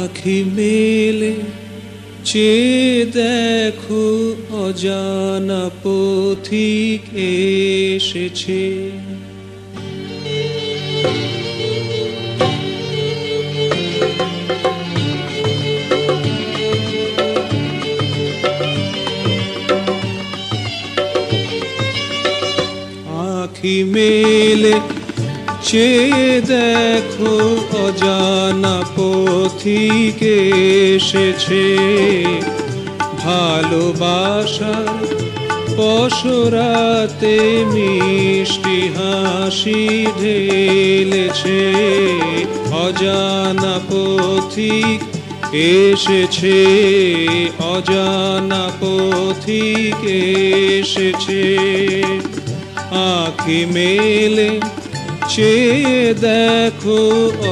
আখি মেলে চেয়ে দেখো অজানা পথিক এসেছে। আখি মেলে চেয়ে দেখো অজানা পথিক এসেছে। ভালোবাসার পসরাতে মিষ্টি হাসি ঢেলেছে। অজানা পথিক এসেছে, অজানা পথিক এসেছে। আখি মেলে চেয়ে দেখো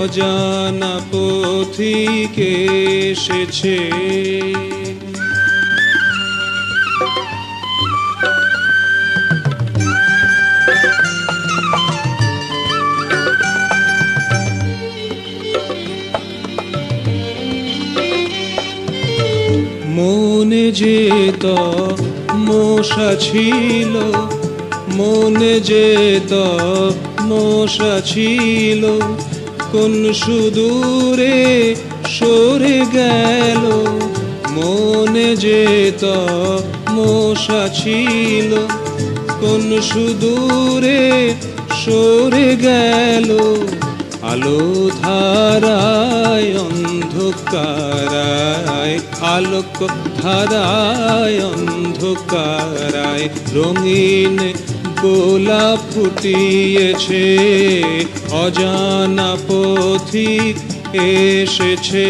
অজানা পথিক এসেছে। মনে যে মশা ছিল, মনে যে মশা ছিল, কোন সুদূরে সরে গেল। মনে যে মশা ছিল, কোন সুদূরে সরে গেল। আলো ধারায় অন্ধকারায়, আলোক ধারায় অন্ধকারায় রঙিন গোলাপ ফুটিয়েছে। অজানা পথিক এসেছে।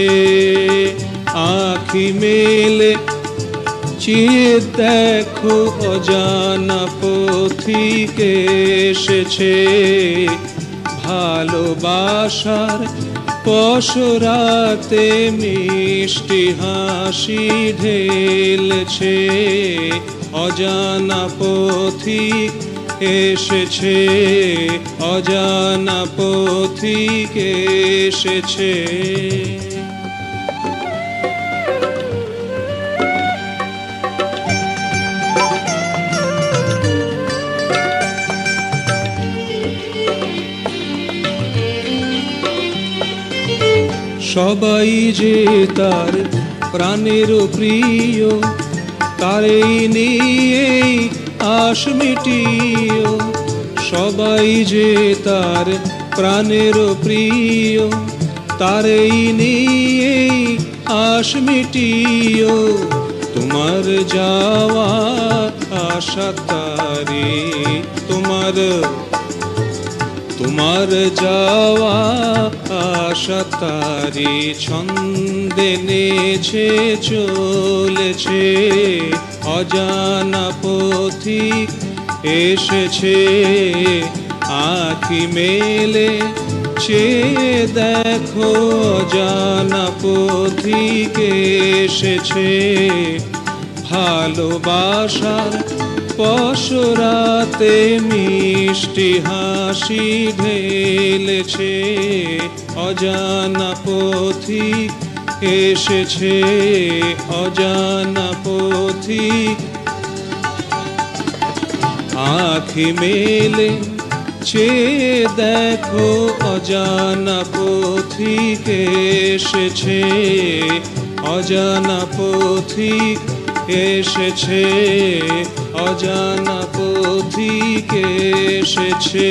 আখি মেলে চেয়ে দেখো অজানা পথিক এসেছে। ভালোবাসার পসরাতে মিষ্টি হাসি ঢেলেছে। অজানা পথিক এসেছে, অজানা পথিক এসেছে। সবাই যে তার প্রাণের প্রিয়, তারেই নিয়েই আশ মিটিও। সবাই যে তার প্রাণের প্রিয়, তারেই নিয়েই আশ মিটিও। তোমার যাওয়া আশা তারে, তোমার যাওয়া আশা তারি ছন্দে নেছে চলেছে। অজানা পথিক এসেছে। আখি মেলে চেয়ে দেখো অজানা পথিক এসেছে। ভালোবাসার পসরাতে মিষ্টি হাসি ঢেলেছে। অজানা পথিক এসেছে, অজানা পথিক। আখি মেলে চেয়ে দেখো অজানা পথিক এসেছে। অজানা পথিক এসেছে, অজানা পথিক এসেছে।